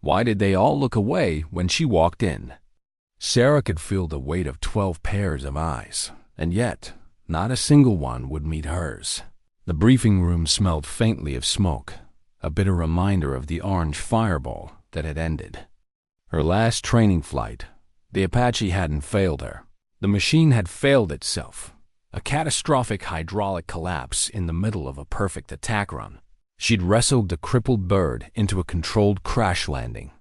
Why did they all look away when she walked in? Sarah could feel the weight of 12 pairs of eyes, and yet not a single one would meet hers. The briefing room smelled faintly of smoke, a bitter reminder of the orange fireball that had ended. Her last training flight, the Apache hadn't failed her. The machine had failed itself. A catastrophic hydraulic collapse in the middle of a perfect attack run. She'd wrestled the crippled bird into a controlled crash landing.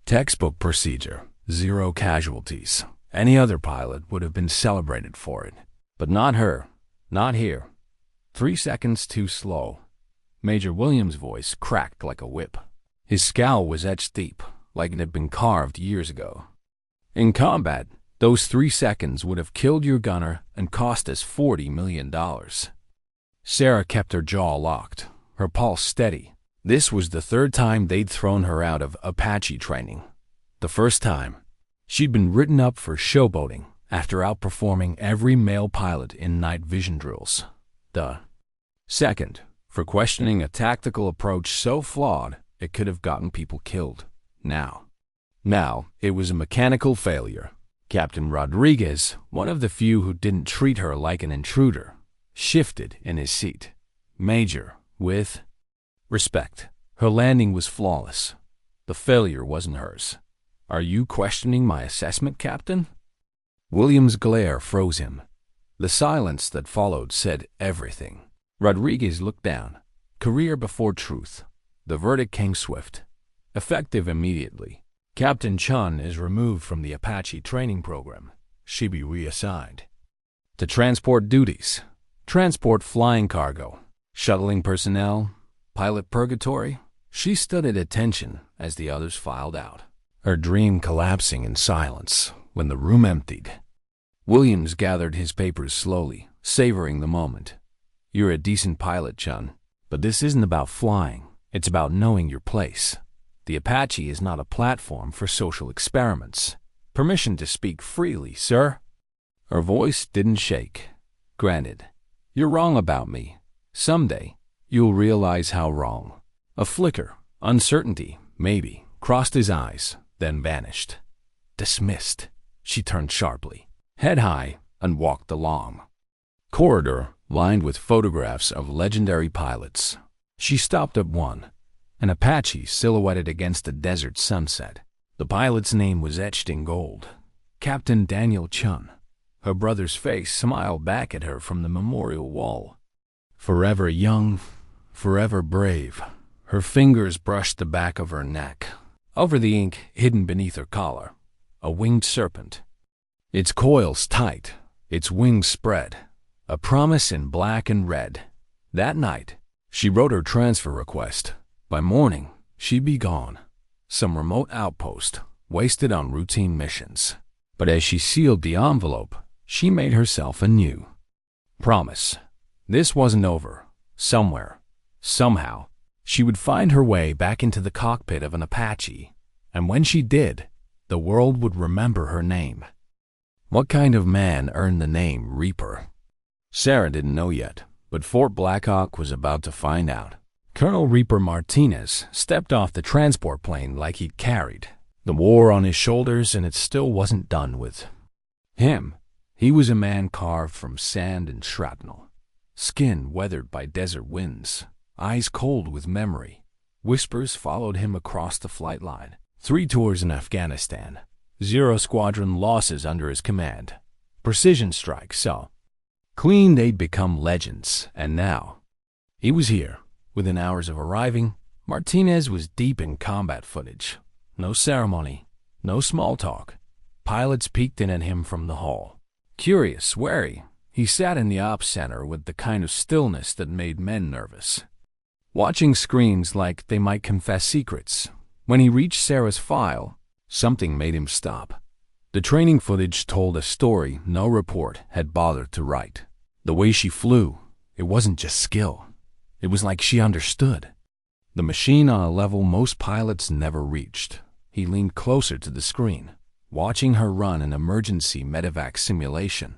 Textbook procedure, 0 casualties. Any other pilot would have been celebrated for it. But not her, not here. 3 seconds too slow. Major Williams' voice cracked like a whip. His scowl was etched deep, like it had been carved years ago. In combat, those 3 seconds would have killed your gunner and cost us $40 million. Sarah kept her jaw locked, her pulse steady. This was the 3rd time they'd thrown her out of Apache training. The first time, she'd been written up for showboating after outperforming every male pilot in night vision drills. The second, for questioning a tactical approach so flawed it could have gotten people killed. Now, it was a mechanical failure. Captain Rodriguez, one of the few who didn't treat her like an intruder, shifted in his seat. Major, with respect. Her landing was flawless. The failure wasn't hers. Are you questioning my assessment, Captain? Williams' glare froze him. The silence that followed said everything. Rodriguez looked down. Career before truth. The verdict came swift. Effective immediately. Captain Chun is removed from the Apache training program. She be reassigned to transport duties. Transport flying cargo. Shuttling personnel. Pilot purgatory. She stood at attention as the others filed out. Her dream collapsing in silence when the room emptied. Williams gathered his papers slowly, savoring the moment. You're a decent pilot, Chun, but this isn't about flying. It's about knowing your place. The Apache is not a platform for social experiments. Permission to speak freely, sir. Her voice didn't shake. Granted, you're wrong about me. Someday, you'll realize how wrong. A flicker, uncertainty, maybe, crossed his eyes, then vanished. Dismissed. She turned sharply, head high, and walked along. Corridor lined with photographs of legendary pilots. She stopped at one, an Apache silhouetted against the desert sunset. The pilot's name was etched in gold. Captain Daniel Chun. Her brother's face smiled back at her from the memorial wall. Forever young, forever brave. Her fingers brushed the back of her neck. Over the ink hidden beneath her collar, a winged serpent. Its coils tight, its wings spread. A promise in black and red. That night, she wrote her transfer request. By morning, she'd be gone. Some remote outpost, wasted on routine missions. But as she sealed the envelope, she made herself a new promise. This wasn't over. Somewhere, somehow, she would find her way back into the cockpit of an Apache. And when she did, the world would remember her name. What kind of man earned the name Reaper? Sarah didn't know yet, but Fort Blackhawk was about to find out. Colonel Reaper Martinez stepped off the transport plane like he'd carried the war on his shoulders, and it still wasn't done with him. He was a man carved from sand and shrapnel, skin weathered by desert winds, eyes cold with memory. Whispers followed him across the flight line. 3 tours in Afghanistan, 0 squadron losses under his command. Precision strikes, so clean they'd become legends, and now he was here. Within hours of arriving, Martinez was deep in combat footage. No ceremony, no small talk. Pilots peeked in at him from the hall. Curious, wary, he sat in the ops center with the kind of stillness that made men nervous, watching screens like they might confess secrets. When he reached Sarah's file, something made him stop. The training footage told a story no report had bothered to write. The way she flew, it wasn't just skill. It was like she understood the machine on a level most pilots never reached. He leaned closer to the screen, watching her run an emergency medevac simulation.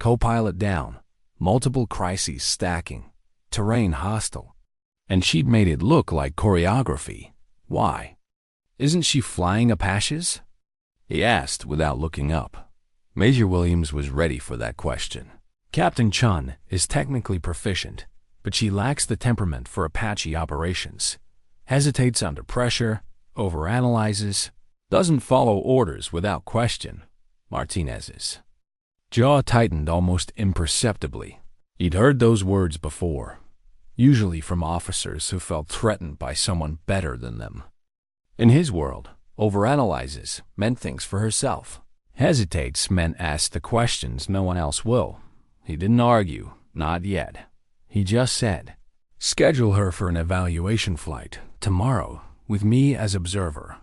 Co-pilot down, multiple crises stacking, terrain hostile. And she'd made it look like choreography. Why? Isn't she flying Apaches? He asked without looking up. Major Williams was ready for that question. Captain Chun is technically proficient, but she lacks the temperament for Apache operations. Hesitates under pressure, overanalyzes, doesn't follow orders without question. Martinez's jaw tightened almost imperceptibly. He'd heard those words before, usually from officers who felt threatened by someone better than them. In his world, overanalyzes meant things for herself. Hesitates meant ask the questions no one else will. He didn't argue, not yet. He just said, schedule her for an evaluation flight tomorrow with me as observer.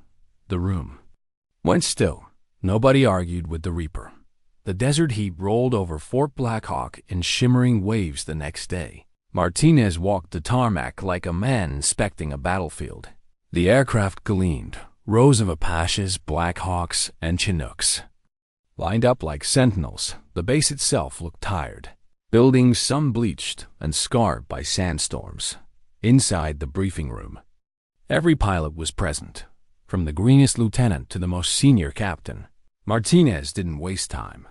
The room went still. Nobody argued with the Reaper. The desert heat rolled over Fort Blackhawk in shimmering waves the next day. Martinez walked the tarmac like a man inspecting a battlefield. The aircraft gleamed, rows of Apaches, Blackhawks, and Chinooks. Lined up like sentinels, the base itself looked tired. Buildings some bleached and scarred by sandstorms. Inside the briefing room, every pilot was present, from the greenest lieutenant to the most senior captain. Martinez didn't waste time.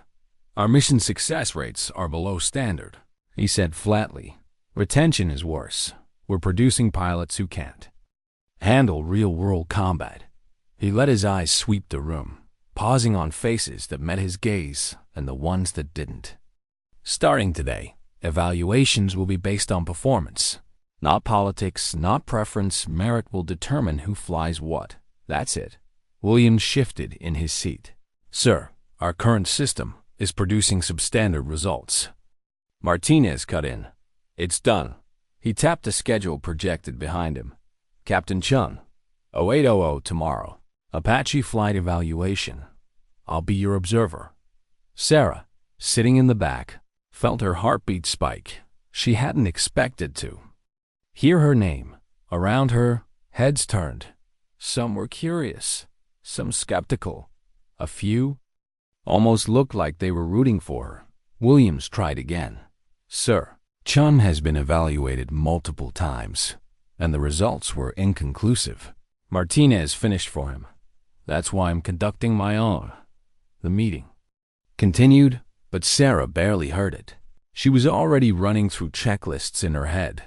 Our mission success rates are below standard, he said flatly. Retention is worse. We're producing pilots who can't handle real-world combat. He let his eyes sweep the room, pausing on faces that met his gaze and the ones that didn't. Starting today, evaluations will be based on performance. Not politics, not preference. Merit will determine who flies what. That's it. Williams shifted in his seat. Sir, our current system is producing substandard results. Martinez cut in. It's done. He tapped the schedule projected behind him. Captain Chun, 0800 tomorrow. Apache flight evaluation. I'll be your observer. Sarah, sitting in the back, felt her heartbeat spike. She hadn't expected to hear her name. Around her, heads turned. Some were curious, some skeptical. A few almost looked like they were rooting for her. Williams tried again. Sir, Chun has been evaluated multiple times, and the results were inconclusive. Martinez finished for him. That's why I'm conducting my own. The meeting continued, but Sarah barely heard it. She was already running through checklists in her head,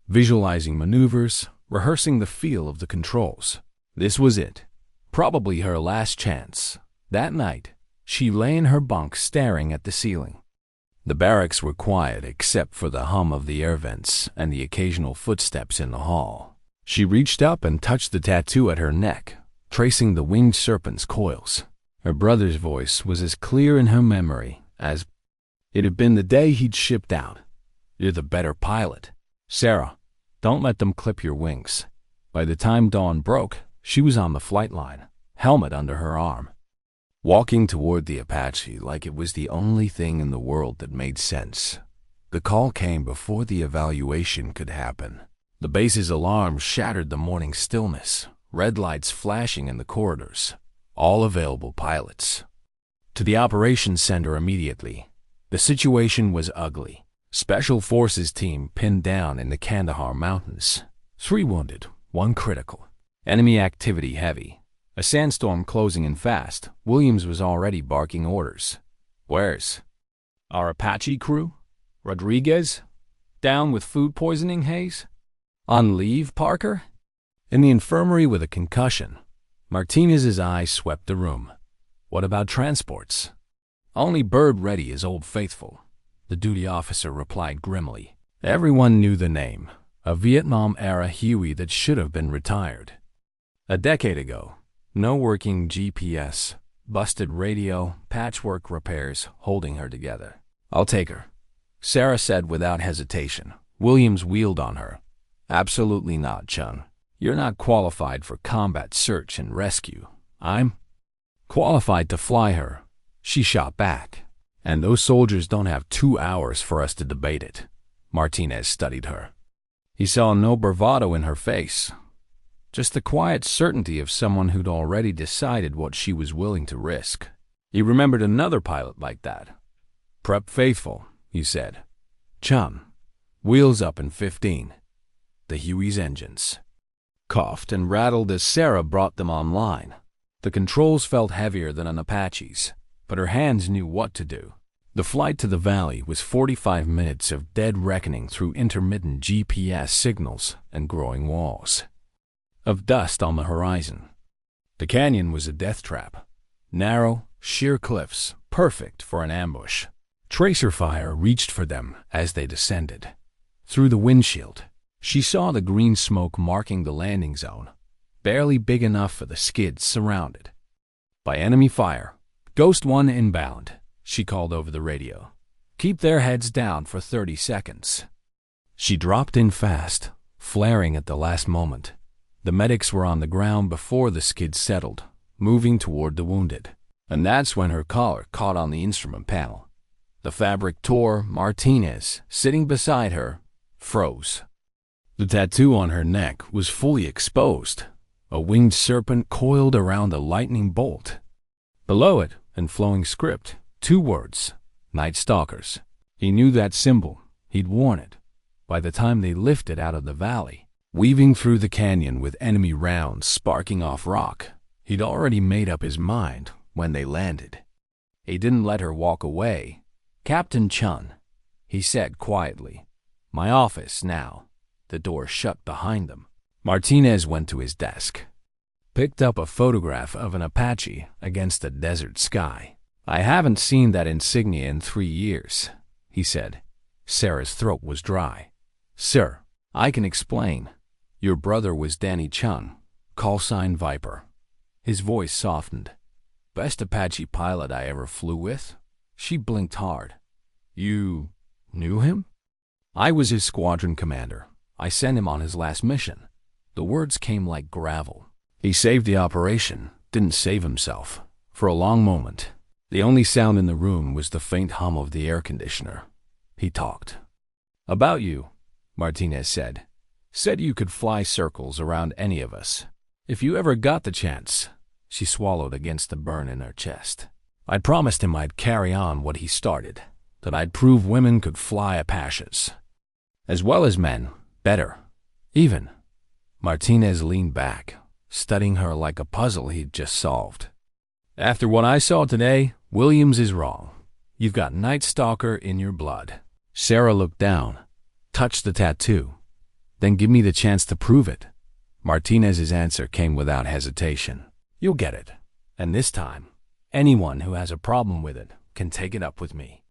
visualizing maneuvers, rehearsing the feel of the controls. This was it. Probably her last chance. That night, she lay in her bunk staring at the ceiling. The barracks were quiet except for the hum of the air vents and the occasional footsteps in the hall. She reached up and touched the tattoo at her neck, tracing the winged serpent's coils. Her brother's voice was as clear in her memory as it had been the day he'd shipped out. You're the better pilot. Sarah, don't let them clip your wings. By the time dawn broke, she was on the flight line, helmet under her arm, walking toward the Apache like it was the only thing in the world that made sense. The call came before the evaluation could happen. The base's alarm shattered the morning stillness, red lights flashing in the corridors. All available pilots. To the operations center immediately. The situation was ugly. Special Forces team pinned down in the Kandahar Mountains. 3 wounded, 1 critical. Enemy activity heavy. A sandstorm closing in fast. Williams was already barking orders. Where's our Apache crew? Rodriguez? Down with food poisoning haze? On leave, Parker? In the infirmary with a concussion. Martinez's eyes swept the room. What about transports? Only Bird Ready is Old Faithful, the duty officer replied grimly. Everyone knew the name, a Vietnam-era Huey that should have been retired. A decade ago, no working GPS, busted radio, patchwork repairs holding her together. I'll take her, Sarah said without hesitation. Williams wheeled on her. Absolutely not, Chun. You're not qualified for combat search and rescue. I'm qualified to fly her. She shot back. And those soldiers don't have 2 hours for us to debate it. Martinez studied her. He saw no bravado in her face, just the quiet certainty of someone who'd already decided what she was willing to risk. He remembered another pilot like that. Prep Faithful, he said. Chum, wheels up in 15. The Huey's engines coughed and rattled as Sarah brought them online. The controls felt heavier than an Apache's, but her hands knew what to do. The flight to the valley was 45 minutes of dead reckoning through intermittent GPS signals and growing walls of dust on the horizon. The canyon was a death trap. Narrow, sheer cliffs, perfect for an ambush. Tracer fire reached for them as they descended. Through the windshield, she saw the green smoke marking the landing zone, barely big enough for the skids surrounded by enemy fire. Ghost 1 inbound, she called over the radio. Keep their heads down for 30 seconds. She dropped in fast, flaring at the last moment. The medics were on the ground before the skids settled, moving toward the wounded. And that's when her collar caught on the instrument panel. The fabric tore. Martinez, sitting beside her, froze. The tattoo on her neck was fully exposed, a winged serpent coiled around a lightning bolt. Below it, in flowing script, 2 words, Night Stalkers. He knew that symbol. He'd worn it. By the time they lifted out of the valley, weaving through the canyon with enemy rounds sparking off rock, he'd already made up his mind when they landed. He didn't let her walk away. Captain Chun, he said quietly. My office now. The door shut behind them. Martinez went to his desk, picked up a photograph of an Apache against the desert sky. I haven't seen that insignia in 3 years, he said. Sarah's throat was dry. Sir, I can explain. Your brother was Danny Chun, call sign Viper. His voice softened. Best Apache pilot I ever flew with. She blinked hard. You knew him? I was his squadron commander. I sent him on his last mission. The words came like gravel. He saved the operation, didn't save himself. For a long moment, the only sound in the room was the faint hum of the air conditioner. He talked. About you, Martinez said. Said you could fly circles around any of us. If you ever got the chance. She swallowed against the burn in her chest. I'd promised him I'd carry on what he started, that I'd prove women could fly Apaches. As well as men, better. Even. Martinez leaned back, studying her like a puzzle he'd just solved. After what I saw today, Williams is wrong. You've got Night Stalker in your blood. Sarah looked down, touched the tattoo. Then give me the chance to prove it. Martinez's answer came without hesitation. You'll get it. And this time, anyone who has a problem with it can take it up with me.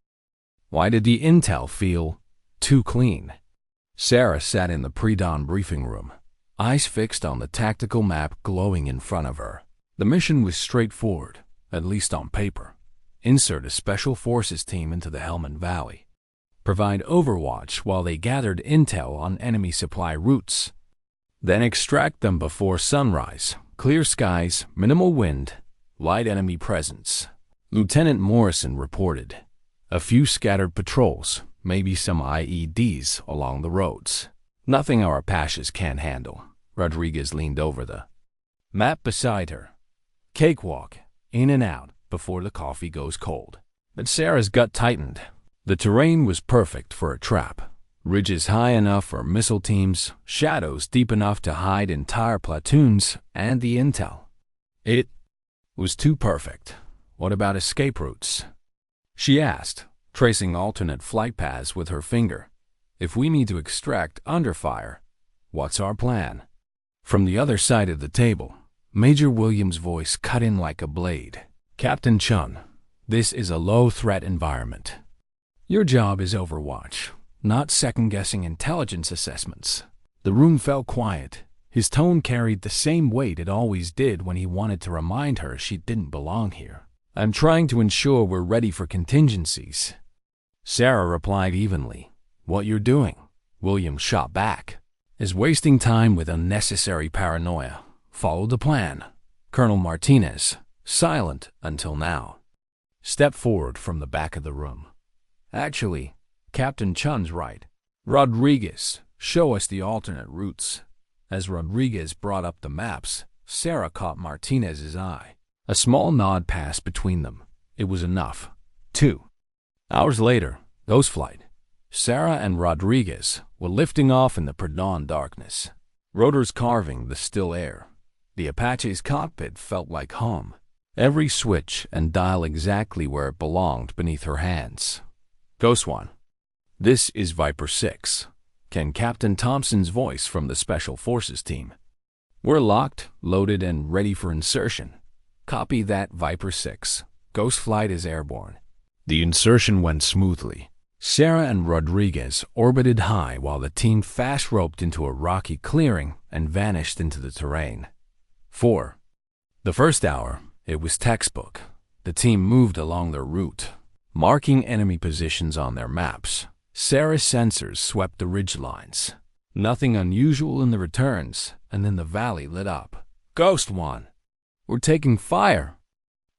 Why did the intel feel too clean? Sarah sat in the pre-dawn briefing room, eyes fixed on the tactical map glowing in front of her. The mission was straightforward, at least on paper. Insert a special forces team into the Helmand Valley. Provide overwatch while they gathered intel on enemy supply routes. Then extract them before sunrise. Clear skies, minimal wind, light enemy presence. Lieutenant Morrison reported. A few scattered patrols, maybe some IEDs along the roads. Nothing our Apaches can't handle. Rodriguez leaned over the map beside her. Cakewalk, in and out, before the coffee goes cold. But Sarah's gut tightened. The terrain was perfect for a trap. Ridges high enough for missile teams, shadows deep enough to hide entire platoons, and the intel. It was too perfect. What about escape routes? She asked, tracing alternate flight paths with her finger. If we need to extract under fire, what's our plan? From the other side of the table, Major Williams' voice cut in like a blade. Captain Chun, this is a low-threat environment. Your job is overwatch, not second-guessing intelligence assessments. The room fell quiet. His tone carried the same weight it always did when he wanted to remind her she didn't belong here. I'm trying to ensure we're ready for contingencies. Sarah replied evenly. What you're doing, Williams shot back, is wasting time with unnecessary paranoia. Follow the plan. Colonel Martinez, silent until now, stepped forward from the back of the room. Actually, Captain Chun's right. Rodriguez, show us the alternate routes. As Rodriguez brought up the maps, Sarah caught Martinez's eye. A small nod passed between them. It was enough. 2 hours later, Ghost Flight. Sarah and Rodriguez were lifting off in the pre-dawn darkness. rotors carving the still air. The Apache's cockpit felt like home. Every switch and dial exactly where it belonged beneath her hands. Ghost One. This is Viper 6. Can Captain Thompson's voice from the Special Forces team. We're locked, loaded, and ready for insertion. Copy that, Viper 6. Ghost Flight is airborne. The insertion went smoothly. Sarah and Rodriguez orbited high while the team fast-roped into a rocky clearing and vanished into the terrain. 4. The first hour, it was textbook. The team moved along their route, marking enemy positions on their maps. Sarah's sensors swept the ridgelines. Nothing unusual in the returns, and then the valley lit up. Ghost One. We're taking fire.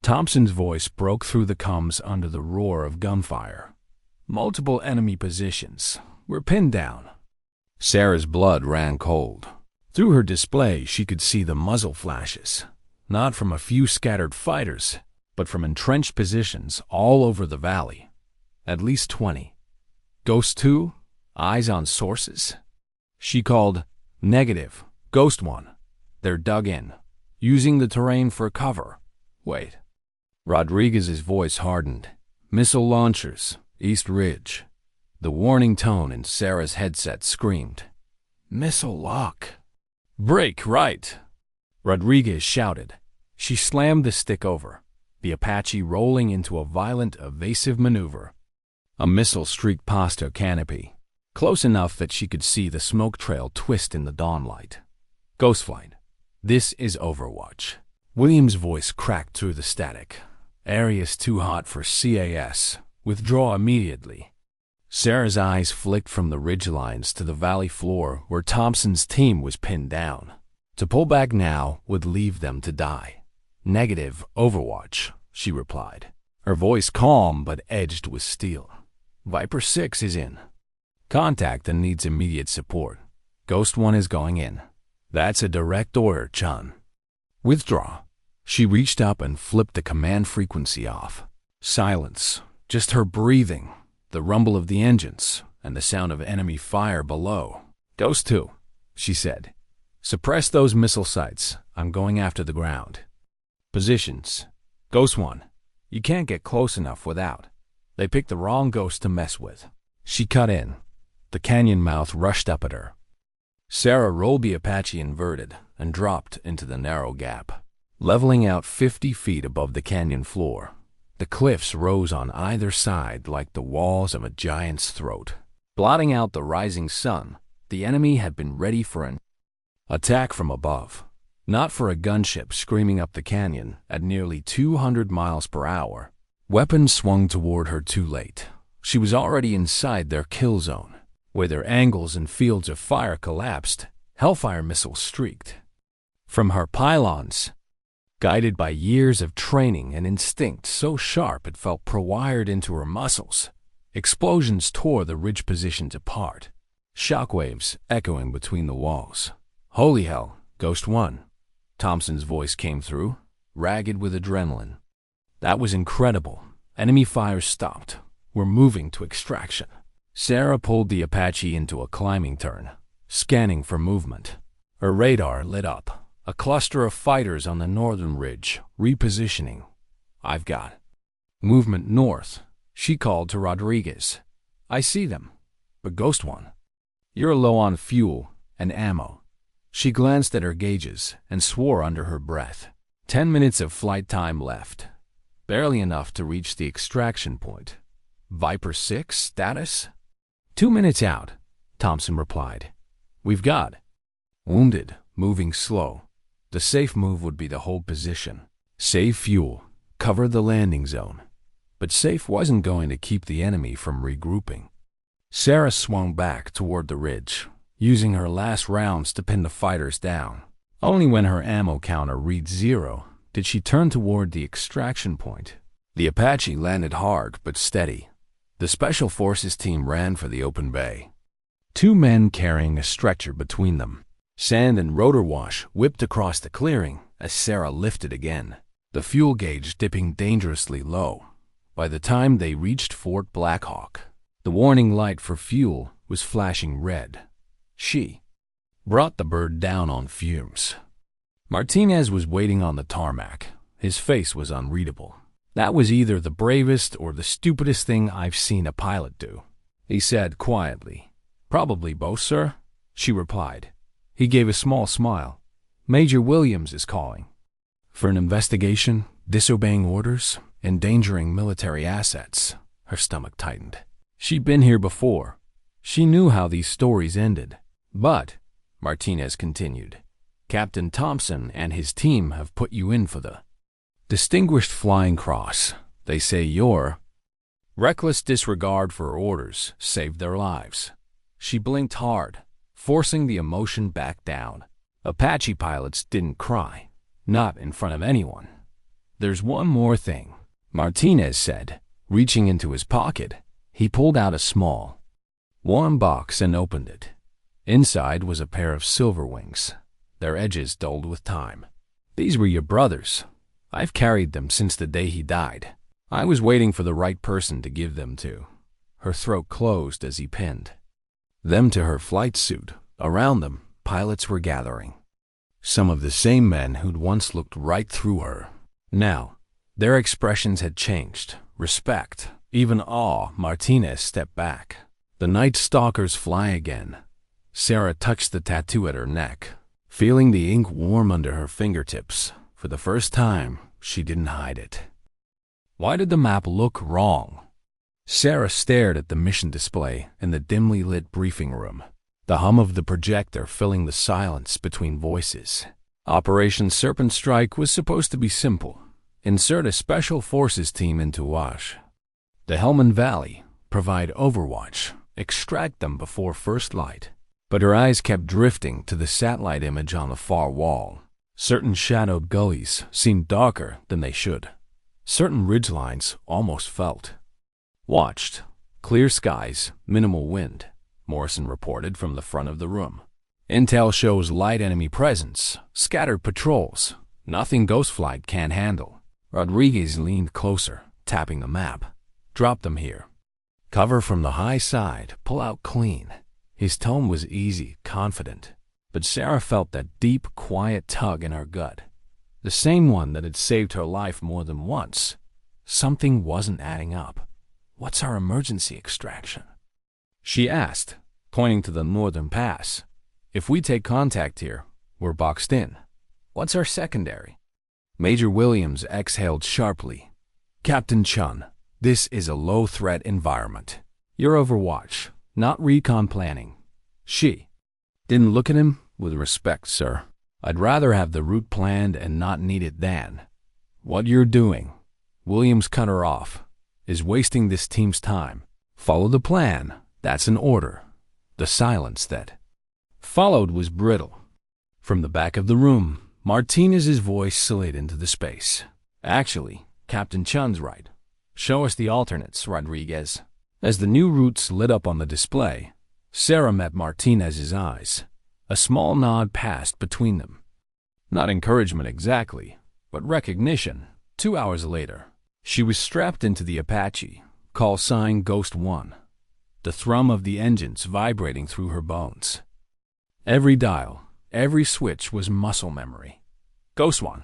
Thompson's voice broke through the comms under the roar of gunfire. Multiple enemy positions. We're pinned down. Sarah's blood ran cold. Through her display, she could see the muzzle flashes, not from a few scattered fighters, but from entrenched positions all over the valley. At least 20. Ghost 2? Eyes on sources? She called, "Negative. Ghost One. They're dug in, using the terrain for cover." Wait. Rodriguez's voice hardened. "Missile launchers. East Ridge." The warning tone in Sarah's headset screamed. "Missile lock." "Break right!" Rodriguez shouted. She slammed the stick over, the Apache rolling into a violent, evasive maneuver. A missile streaked past her canopy, close enough that she could see the smoke trail twist in the dawnlight. Ghost Flight. This is Overwatch. Williams' voice cracked through the static. "Area's too hot for CAS. Withdraw immediately." Sarah's eyes flicked from the ridgelines to the valley floor where Thompson's team was pinned down. To pull back now would leave them to die. "Negative, Overwatch," she replied, her voice calm but edged with steel. "Viper 6 is in. Contact and needs immediate support. Ghost One is going in." "That's a direct order, Chun." "Withdraw." She reached up and flipped the command frequency off. Silence, just her breathing, the rumble of the engines, and the sound of enemy fire below. "Ghost 2, she said. "Suppress those missile sites. I'm going after the ground." "Positions. Ghost One, you can't get close enough without. They picked the wrong ghost to mess with." She cut in. The canyon mouth rushed up at her. Sarah rolled the Apache inverted and dropped into the narrow gap, leveling out 50 feet above the canyon floor. The cliffs rose on either side like the walls of a giant's throat. Blotting out the rising sun, the enemy had been ready for an attack from above, not for a gunship screaming up the canyon at nearly 200 miles per hour. Weapons swung toward her too late. She was already inside their kill zone, where their angles and fields of fire collapsed. Hellfire missiles streaked from her pylons, guided by years of training and instinct so sharp it felt pre-wired into her muscles. Explosions tore the ridge positions apart, shockwaves echoing between the walls. "Holy hell, Ghost One." Thompson's voice came through, ragged with adrenaline. "That was incredible. Enemy fire stopped. We're moving to extraction." Sarah pulled the Apache into a climbing turn, scanning for movement. Her radar lit up. A cluster of fighters on the northern ridge, repositioning. "I've got movement north," she called to Rodriguez. "I see them. But Ghost One, you're low on fuel and ammo." She glanced at her gauges and swore under her breath. 10 minutes of flight time left. Barely enough to reach the extraction point. "Viper 6 status?" 2 minutes out, Thompson replied. "We've got wounded, moving slow. The safe move would be to hold position. Save fuel, cover the landing zone." But safe wasn't going to keep the enemy from regrouping. Sarah swung back toward the ridge, using her last rounds to pin the fighters down. Only when her ammo counter read 0 did she turn toward the extraction point. The Apache landed hard but steady. The Special Forces team ran for the open bay, 2 men carrying a stretcher between them. Sand and rotor wash whipped across the clearing as Sarah lifted again, the fuel gauge dipping dangerously low. By the time they reached Fort Blackhawk, the warning light for fuel was flashing red. She brought the bird down on fumes. Martinez was waiting on the tarmac. His face was unreadable. "That was either the bravest or the stupidest thing I've seen a pilot do," he said quietly. "Probably both, sir," she replied. He gave a small smile. "Major Williams is calling." "For an investigation, disobeying orders, endangering military assets." Her stomach tightened. She'd been here before. She knew how these stories ended. "But," Martinez continued, "Captain Thompson and his team have put you in for the Distinguished Flying Cross. They say your reckless disregard for orders saved their lives." She blinked hard, forcing the emotion back down. Apache pilots didn't cry. Not in front of anyone. "There's one more thing," Martinez said, reaching into his pocket. He pulled out a small, warm box and opened it. Inside was a pair of silver wings, their edges dulled with time. "These were your brother's. I've carried them since the day he died. I was waiting for the right person to give them to." Her throat closed as he pinned them to her flight suit. Around them, pilots were gathering. Some of the same men who'd once looked right through her. Now, their expressions had changed. Respect, even awe. Martinez stepped back. "The Night Stalkers fly again." Sarah touched the tattoo at her neck, feeling the ink warm under her fingertips. For the first time, she didn't hide it. Why did the map look wrong? Sarah stared at the mission display in the dimly lit briefing room, the hum of the projector filling the silence between voices. Operation Serpent Strike was supposed to be simple. Insert a special forces team into Wash, the Helmand Valley, provide overwatch, extract them before first light. But her eyes kept drifting to the satellite image on the far wall. Certain shadowed gullies seemed darker than they should. Certain ridgelines almost felt watched. "Clear skies, minimal wind," Morrison reported from the front of the room. "Intel shows light enemy presence, scattered patrols. Nothing Ghostflight can't handle." Rodriguez leaned closer, tapping the map. "Drop them here. Cover from the high side, pull out clean." His tone was easy, confident. But Sarah felt that deep, quiet tug in her gut. The same one that had saved her life more than once. Something wasn't adding up. "What's our emergency extraction?" she asked, pointing to the northern pass. "If we take contact here, we're boxed in. What's our secondary?" Major Williams exhaled sharply. "Captain Chun, this is a low-threat environment. You're overwatch, not recon planning." She didn't look at him with respect, sir. "I'd rather have the route planned and not need it than what you're doing," Williams cut her off, "is wasting this team's time. Follow the plan. That's an order." The silence that followed was brittle. From the back of the room, Martinez's voice slid into the space. "Actually, Captain Chun's right. Show us the alternates, Rodriguez." As the new routes lit up on the display, Sarah met Martinez's eyes. A small nod passed between them. Not encouragement exactly, but recognition. 2 hours later, she was strapped into the Apache, call sign Ghost 1, the thrum of the engines vibrating through her bones. Every dial, every switch was muscle memory. "Ghost 1,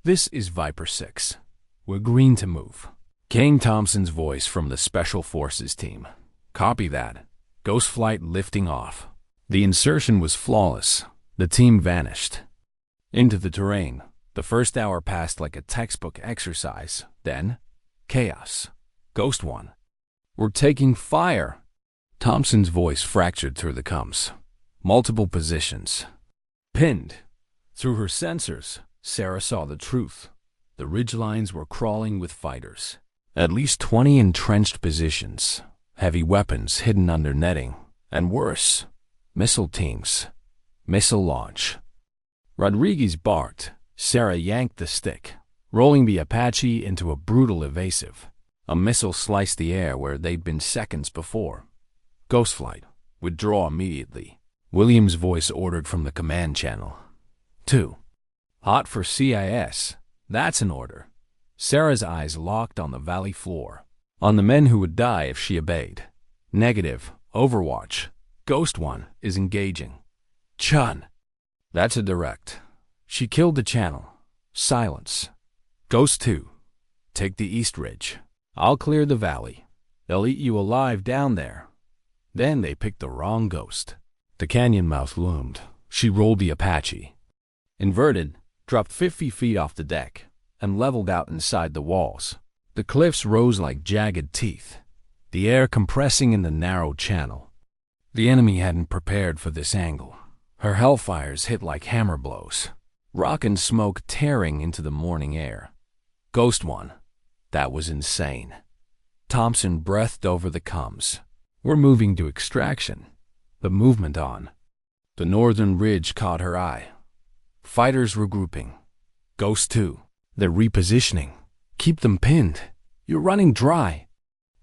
this is Viper 6. We're green to move." Came Thompson's voice from the Special Forces team. "Copy that. Ghost flight lifting off." The insertion was flawless. The team vanished into the terrain. The first hour passed like a textbook exercise. Then, chaos. "Ghost 1, we're taking fire." Thompson's voice fractured through the comms. Multiple positions. Pinned. Through her sensors, Sarah saw the truth. The ridgelines were crawling with fighters. At least 20 entrenched positions. Heavy weapons hidden under netting. And worse, missile teams. Missile launch. Rodriguez barked. Sarah yanked the stick, rolling the Apache into a brutal evasive. A missile sliced the air where they'd been seconds before. "Ghost flight, withdraw immediately," Williams' voice ordered from the command channel. 2. Hot for CIS. That's an order. Sarah's eyes locked on the valley floor, on the men who would die if she obeyed. "Negative. Overwatch. Ghost 1 is engaging." Chun. That's a direct. She killed the channel. Silence. Ghost 2. Take the East Ridge. I'll clear the valley. They'll eat you alive down there. Then they picked the wrong ghost. The canyon mouth loomed. She rolled the Apache. Inverted, dropped 50 feet off the deck, and leveled out inside the walls. The cliffs rose like jagged teeth, the air compressing in the narrow channel. The enemy hadn't prepared for this angle. Her hellfires hit like hammer blows, rock and smoke tearing into the morning air. Ghost 1. That was insane. Thompson breathed over the comms. We're moving to extraction. The movement on. The northern ridge caught her eye. Fighters regrouping. Ghost 2. They're repositioning. Keep them pinned. You're running dry.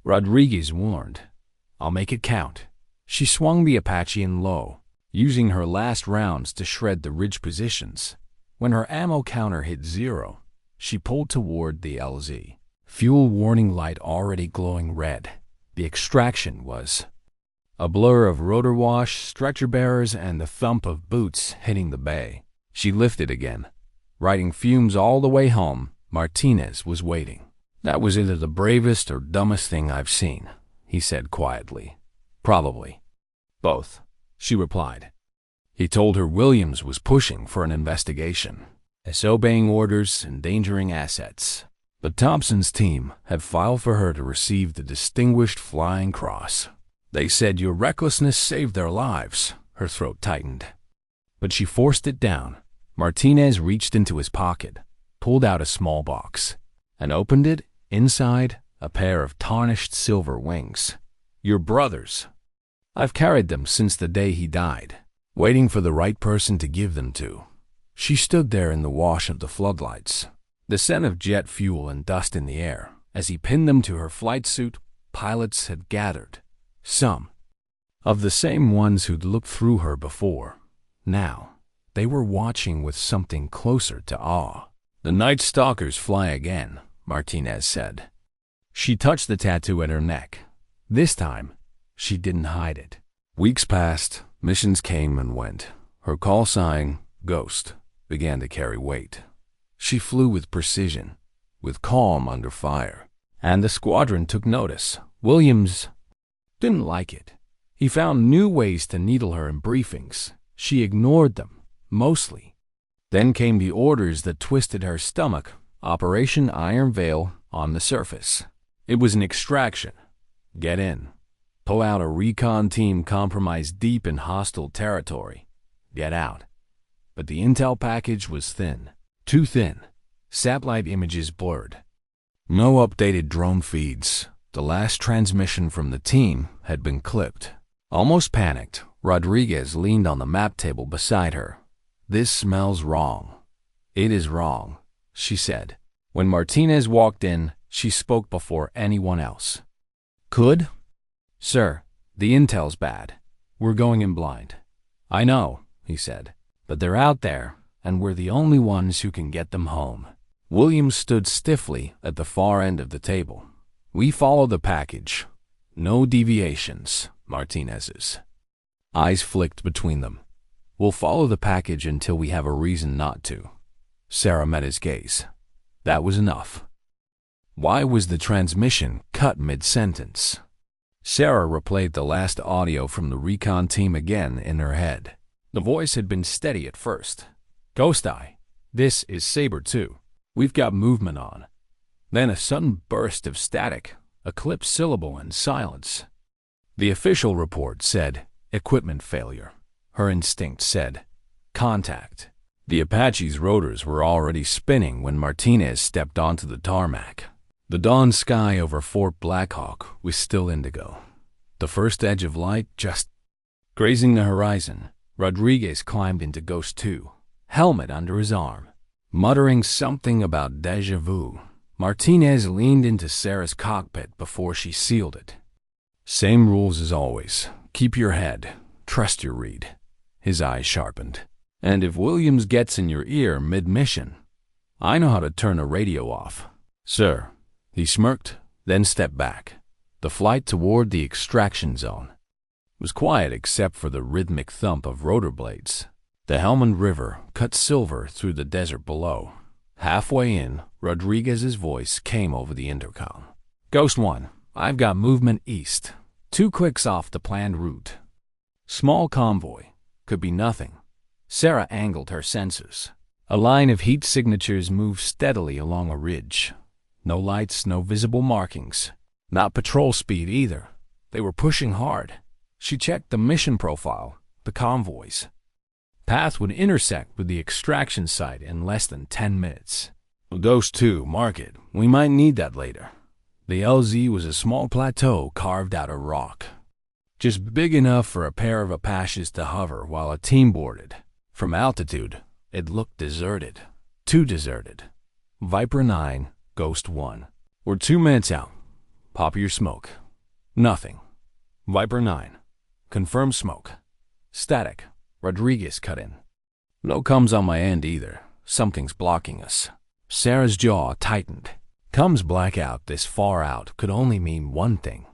Rodriguez warned. I'll make it count. She swung the Apache in low, using her last rounds to shred the ridge positions. When her ammo counter hit 0, she pulled toward the LZ. Fuel warning light already glowing red. The extraction was a blur of rotor wash, stretcher bearers, and the thump of boots hitting the bay. She lifted again. Riding fumes all the way home, Martinez was waiting. That was either the bravest or dumbest thing I've seen, he said quietly. Probably. Both, she replied. He told her Williams was pushing for an investigation, disobeying orders, endangering assets. But Thompson's team had filed for her to receive the Distinguished Flying Cross. They said your recklessness saved their lives. Her throat tightened. But she forced it down. Martinez reached into his pocket, pulled out a small box, and opened it. Inside, a pair of tarnished silver wings. Your brother's. I've carried them since the day he died, waiting for the right person to give them to. She stood there in the wash of the floodlights, the scent of jet fuel and dust in the air. As he pinned them to her flight suit, pilots had gathered. Some of the same ones who'd looked through her before. Now, they were watching with something closer to awe. The Night Stalkers fly again, Martinez said. She touched the tattoo at her neck. This time, she didn't hide it. Weeks passed, missions came and went. Her call sign, Ghost, began to carry weight. She flew with precision, with calm under fire. And the squadron took notice. Williams didn't like it. He found new ways to needle her in briefings. She ignored them, mostly. Then came the orders that twisted her stomach. Operation Iron Veil on the surface. It was an extraction. Get in. Pull out a recon team compromised deep in hostile territory. Get out. But the intel package was thin. Too thin. Satellite images blurred. No updated drone feeds. The last transmission from the team had been clipped. Almost panicked, Rodriguez leaned on the map table beside her. This smells wrong. It is wrong, she said. When Martinez walked in, she spoke before anyone else. Could? Sir, the intel's bad. We're going in blind. I know, he said, but they're out there, and we're the only ones who can get them home. Williams stood stiffly at the far end of the table. We follow the package. No deviations, Martinez's eyes flicked between them. We'll follow the package until we have a reason not to. Sarah met his gaze. That was enough. Why was the transmission cut mid-sentence? Sarah replayed the last audio from the recon team again in her head. The voice had been steady at first. Ghost Eye, this is Saber 2. We've got movement on. Then a sudden burst of static, a clipped syllable and silence. The official report said, equipment failure. Her instinct said, contact. The Apache's rotors were already spinning when Martinez stepped onto the tarmac. The dawn sky over Fort Blackhawk was still indigo. The first edge of light just grazing the horizon. Rodriguez climbed into Ghost 2, helmet under his arm. Muttering something about déjà vu, Martinez leaned into Sarah's cockpit before she sealed it. Same rules as always. Keep your head. Trust your read. His eyes sharpened. And if Williams gets in your ear mid-mission, I know how to turn a radio off. Sir, he smirked, then stepped back. The flight toward the extraction zone. was quiet except for the rhythmic thump of rotor blades. The Helmand River cut silver through the desert below. Halfway in, Rodriguez's voice came over the intercom. "Ghost 1, I've got movement east. 2 clicks off the planned route." Small convoy. Could be nothing. Sarah angled her sensors. A line of heat signatures moved steadily along a ridge. No lights, no visible markings. Not patrol speed either. They were pushing hard. She checked the mission profile, the convoys. Path would intersect with the extraction site in less than 10 minutes. "Ghost 2, mark it. We might need that later." The LZ was a small plateau carved out of rock, just big enough for a pair of Apaches to hover while a team boarded. From altitude, it looked deserted. Too deserted. Viper 9, Ghost 1. "We're 2 minutes out. Pop your smoke." Nothing. Viper 9. Confirm smoke. Static. Rodriguez cut in. "No comes on my end either. Something's blocking us." Sarah's jaw tightened. Comes blackout this far out could only mean one thing.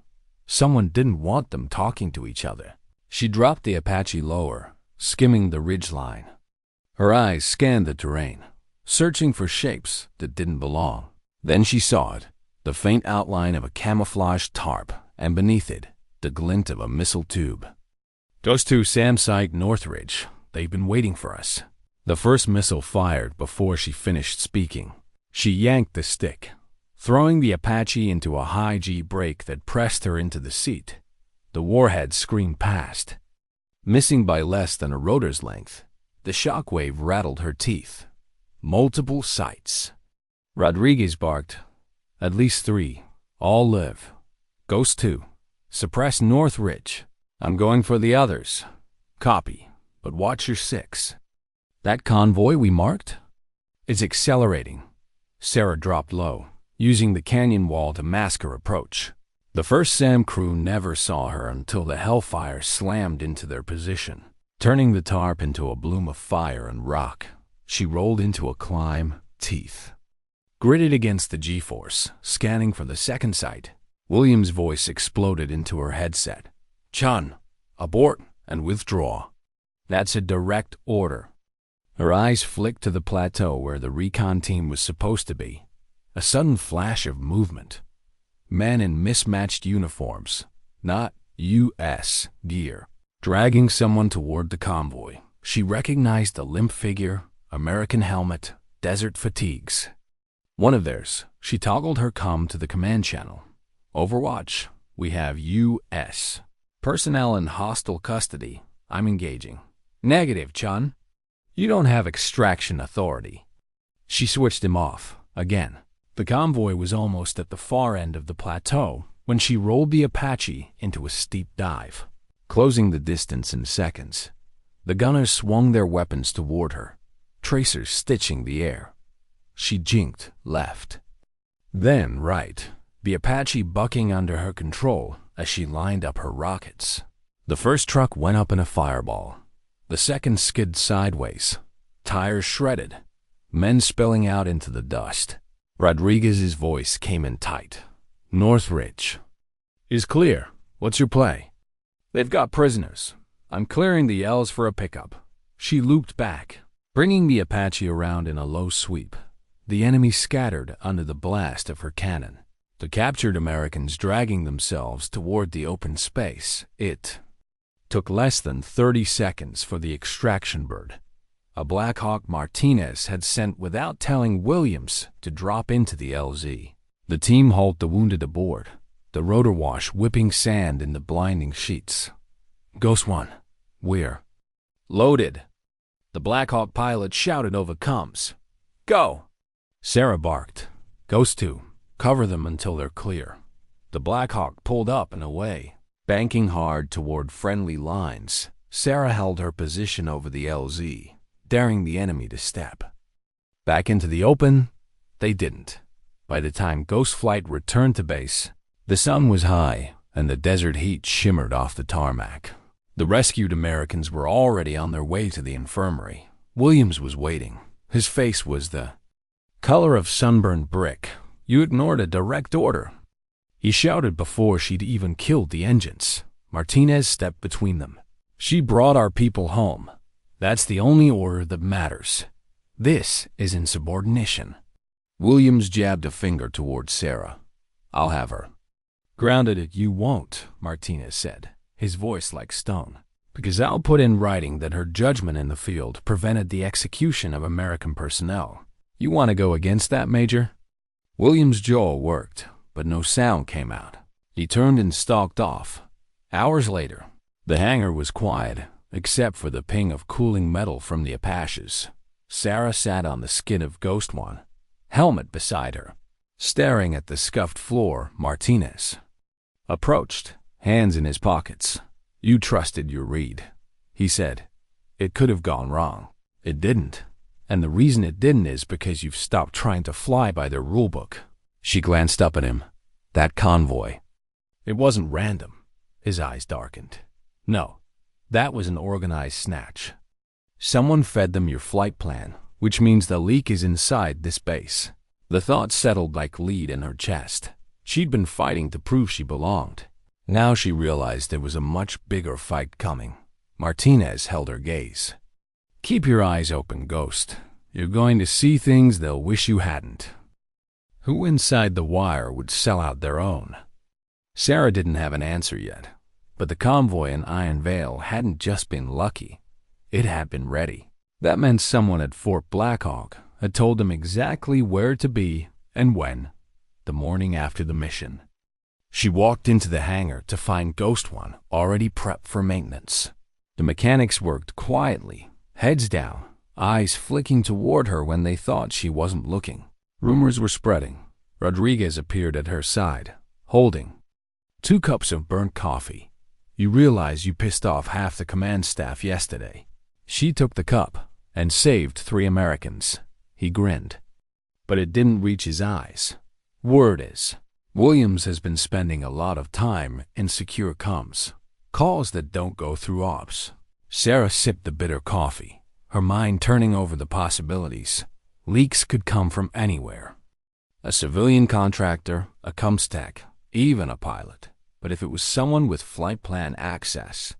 Someone didn't want them talking to each other. She dropped the Apache lower, skimming the ridgeline. Her eyes scanned the terrain, searching for shapes that didn't belong. Then she saw it, the faint outline of a camouflaged tarp, and beneath it, the glint of a missile tube. "Ghost 2, SAM site Northridge. They've been waiting for us." The first missile fired before she finished speaking. She yanked the stick, throwing the Apache into a high G brake that pressed her into the seat. The warhead screamed past. Missing by less than a rotor's length, the shockwave rattled her teeth. Multiple sights. Rodriguez barked, "At least 3. All live. Ghost 2, suppress North Ridge. I'm going for the others." "Copy, but watch your 6. "That convoy we marked?" "It's accelerating." Sarah dropped low, using the canyon wall to mask her approach. The first SAM crew never saw her until the hellfire slammed into their position, turning the tarp into a bloom of fire and rock. She rolled into a climb, teeth gritted against the G-force, scanning for the second sight. William's voice exploded into her headset. "Chun, abort and withdraw." "That's a direct order." Her eyes flicked to the plateau where the recon team was supposed to be. A sudden flash of movement. Men in mismatched uniforms, not U.S. gear, dragging someone toward the convoy. She recognized the limp figure, American helmet, desert fatigues. One of theirs. She toggled her comm to the command channel. "Overwatch, we have U.S. personnel in hostile custody. I'm engaging." "Negative, Chun. You don't have extraction authority." She switched him off, again. The convoy was almost at the far end of the plateau when she rolled the Apache into a steep dive, closing the distance in seconds. The gunners swung their weapons toward her, tracers stitching the air. She jinked left, then right, the Apache bucking under her control as she lined up her rockets. The first truck went up in a fireball. The second skid sideways, tires shredded, men spilling out into the dust. Rodriguez's voice came in tight. "Northridge is clear. What's your play?" "They've got prisoners. I'm clearing the L's for a pickup." She looped back, bringing the Apache around in a low sweep. The enemy scattered under the blast of her cannon, the captured Americans dragging themselves toward the open space. It took less than 30 seconds for the extraction bird, a Black Hawk Martinez had sent without telling Williams, to drop into the LZ. The team hauled the wounded aboard, the rotor wash whipping sand in the blinding sheets. "Ghost 1, we're loaded." The Black Hawk pilot shouted over comms. "Go!" Sarah barked. "Ghost 2, cover them until they're clear." The Black Hawk pulled up and away, banking hard toward friendly lines. Sarah held her position over the LZ, daring the enemy to step. Back into the open, they didn't. By the time Ghost Flight returned to base, the sun was high and the desert heat shimmered off the tarmac. The rescued Americans were already on their way to the infirmary. Williams was waiting. His face was the color of sunburned brick. "You ignored a direct order." He shouted before she'd even killed the engines. Martinez stepped between them. "She brought our people home. That's the only order that matters. This is insubordination." Williams jabbed a finger towards Sarah. "I'll have her." "Grounded it you won't," Martinez said, his voice like stone. "Because I'll put in writing that her judgment in the field prevented the execution of American personnel. You want to go against that, Major?" Williams' jaw worked, but no sound came out. He turned and stalked off. Hours later, the hangar was quiet, except for the ping of cooling metal from the Apaches. Sarah sat on the skin of Ghost One, helmet beside her. Staring at the scuffed floor, Martinez approached, hands in his pockets. "You trusted your read," he said. "It could have gone wrong. It didn't. And the reason it didn't is because you've stopped trying to fly by their rulebook." She glanced up at him. "That convoy. It wasn't random." His eyes darkened. "No, that was an organized snatch. Someone fed them your flight plan, which means the leak is inside this base." The thought settled like lead in her chest. She'd been fighting to prove she belonged. Now she realized there was a much bigger fight coming. Martinez held her gaze. "Keep your eyes open, Ghost. You're going to see things they'll wish you hadn't." Who inside the wire would sell out their own? Sarah didn't have an answer yet, but the convoy in Iron Vale hadn't just been lucky. It had been ready. That meant someone at Fort Blackhawk had told them exactly where to be and when, the morning after the mission. She walked into the hangar to find Ghost One already prepped for maintenance. The mechanics worked quietly, heads down, eyes flicking toward her when they thought she wasn't looking. Rumors were spreading. Rodriguez appeared at her side, holding 2 cups of burnt coffee. "You realize you pissed off half the command staff yesterday." She took the cup and saved 3 Americans. He grinned, but it didn't reach his eyes. "Word is, Williams has been spending a lot of time in secure comms, calls that don't go through ops." Sarah sipped the bitter coffee, her mind turning over the possibilities. Leaks could come from anywhere. A civilian contractor, a comms tech, even a pilot. But if it was someone with flight plan access.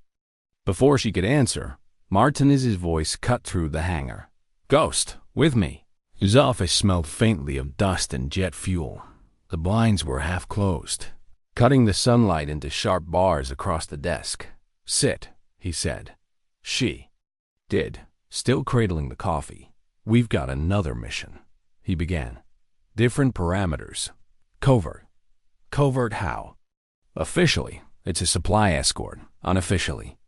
Before she could answer, Martinez's voice cut through the hangar. "Ghost, with me." His office smelled faintly of dust and jet fuel. The blinds were half closed, cutting the sunlight into sharp bars across the desk. "Sit," he said. She did, still cradling the coffee. "We've got another mission," he began. "Different parameters. Covert. Covert how? Officially, it's a supply escort. Unofficially."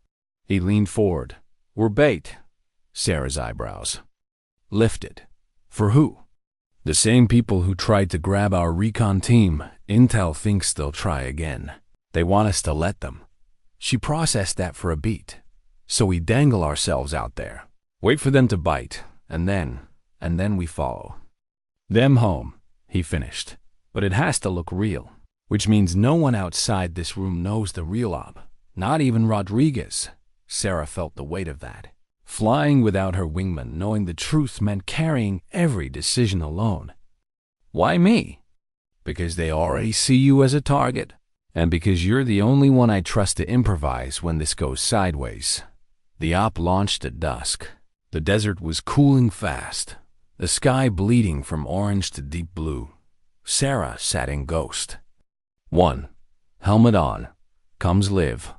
He leaned forward. "We're bait." Sarah's eyebrows lifted. "For who?" "The same people who tried to grab our recon team. Intel thinks they'll try again. They want us to let them." She processed that for a beat. "So we dangle ourselves out there. Wait for them to bite, and then we follow them home," he finished. "But it has to look real. Which means no one outside this room knows the real op. Not even Rodriguez." Sarah felt the weight of that. Flying without her wingman, knowing the truth meant carrying every decision alone. "Why me?" "Because they already see you as a target. And because you're the only one I trust to improvise when this goes sideways." The op launched at dusk. The desert was cooling fast, the sky bleeding from orange to deep blue. Sarah sat in Ghost One, helmet on, comes Liv.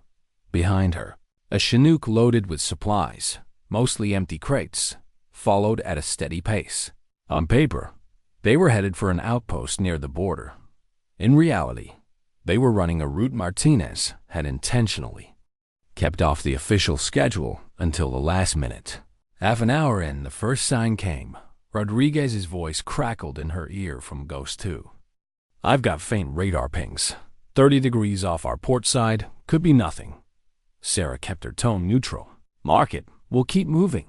Behind her, a Chinook loaded with supplies, mostly empty crates, followed at a steady pace. On paper, they were headed for an outpost near the border. In reality, they were running a route Martinez had intentionally kept off the official schedule until the last minute. Half an hour in, the first sign came. Rodriguez's voice crackled in her ear from Ghost 2. "I've got faint radar pings. 30 degrees off our port side. Could be nothing." Sarah kept her tone neutral. "Mark it. We'll keep moving."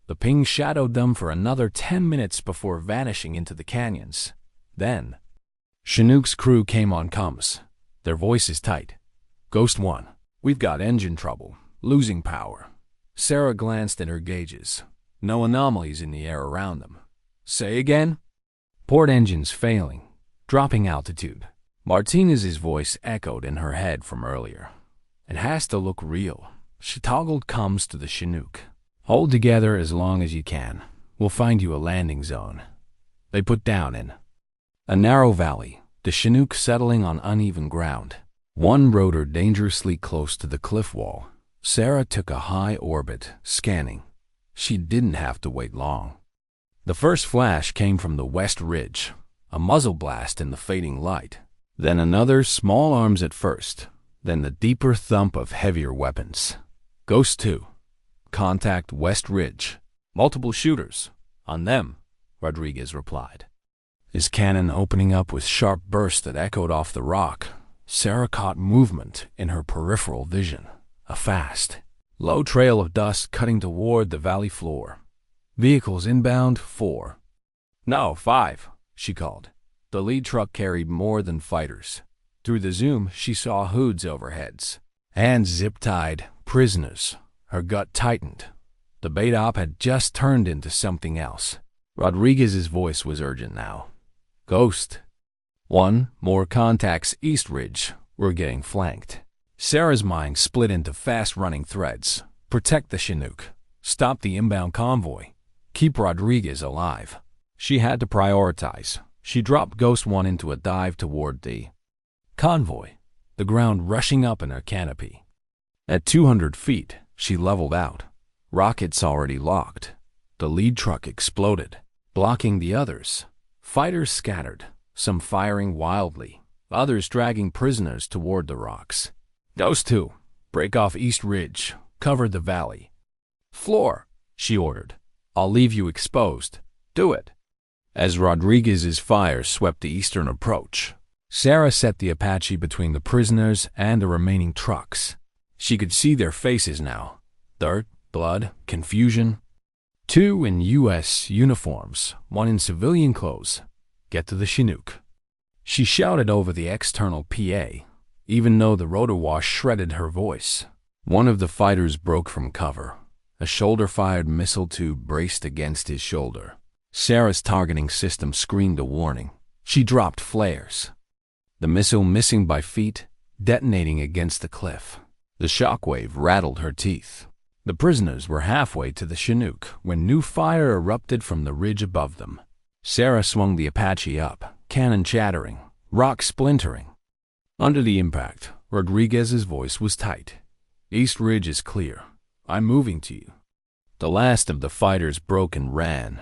The ping shadowed them for another 10 minutes before vanishing into the canyons. Then, Chinook's crew came on comms, their voices tight. "Ghost 1, we've got engine trouble. Losing power." Sarah glanced at her gauges. No anomalies in the air around them. "Say again?" "Port engines failing. Dropping altitude." Martinez's voice echoed in her head from earlier. It has to look real. She toggled comms to the Chinook. Hold together as long as you can. We'll find you a landing zone. They put down in a narrow valley, the Chinook settling on uneven ground. One rode her dangerously close to the cliff wall. Sarah took a high orbit, scanning. She didn't have to wait long. The first flash came from the west ridge, a muzzle blast in the fading light. Then another, small arms at first, then the deeper thump of heavier weapons. Ghost 2. Contact West Ridge. Multiple shooters. On them, Rodriguez replied. His cannon opening up with sharp bursts that echoed off the rock. Sarah caught movement in her peripheral vision. A fast, low trail of dust cutting toward the valley floor. Vehicles inbound, 4. No, 5, she called. The lead truck carried more than fighters. Through the zoom, she saw hoods overheads. Hands zip-tied, prisoners. Her gut tightened. The bait op had just turned into something else. Rodriguez's voice was urgent now. Ghost 1, more contacts East Ridge. We're getting flanked. Sarah's mind split into fast-running threads. Protect the Chinook. Stop the inbound convoy. Keep Rodriguez alive. She had to prioritize. She dropped Ghost 1 into a dive toward the convoy, the ground rushing up in her canopy. At 200 feet, she leveled out. Rockets already locked. The lead truck exploded, blocking the others. Fighters scattered, some firing wildly, others dragging prisoners toward the rocks. Ghost 2, break off East Ridge, cover the valley. Floor, she ordered. I'll leave you exposed. Do it. As Rodriguez's fire swept the eastern approach, Sarah set the Apache between the prisoners and the remaining trucks. She could see their faces now. Dirt, blood, confusion. 2 in U.S. uniforms, 1 in civilian clothes. Get to the Chinook. She shouted over the external PA, even though the rotor wash shredded her voice. One of the fighters broke from cover. A shoulder-fired missile tube braced against his shoulder. Sarah's targeting system screamed a warning. She dropped flares. The missile missing by feet, detonating against the cliff. The shockwave rattled her teeth. The prisoners were halfway to the Chinook when new fire erupted from the ridge above them. Sarah swung the Apache up, cannon chattering, rock splintering. Under the impact, Rodriguez's voice was tight. East Ridge is clear. I'm moving to you. The last of the fighters broke and ran,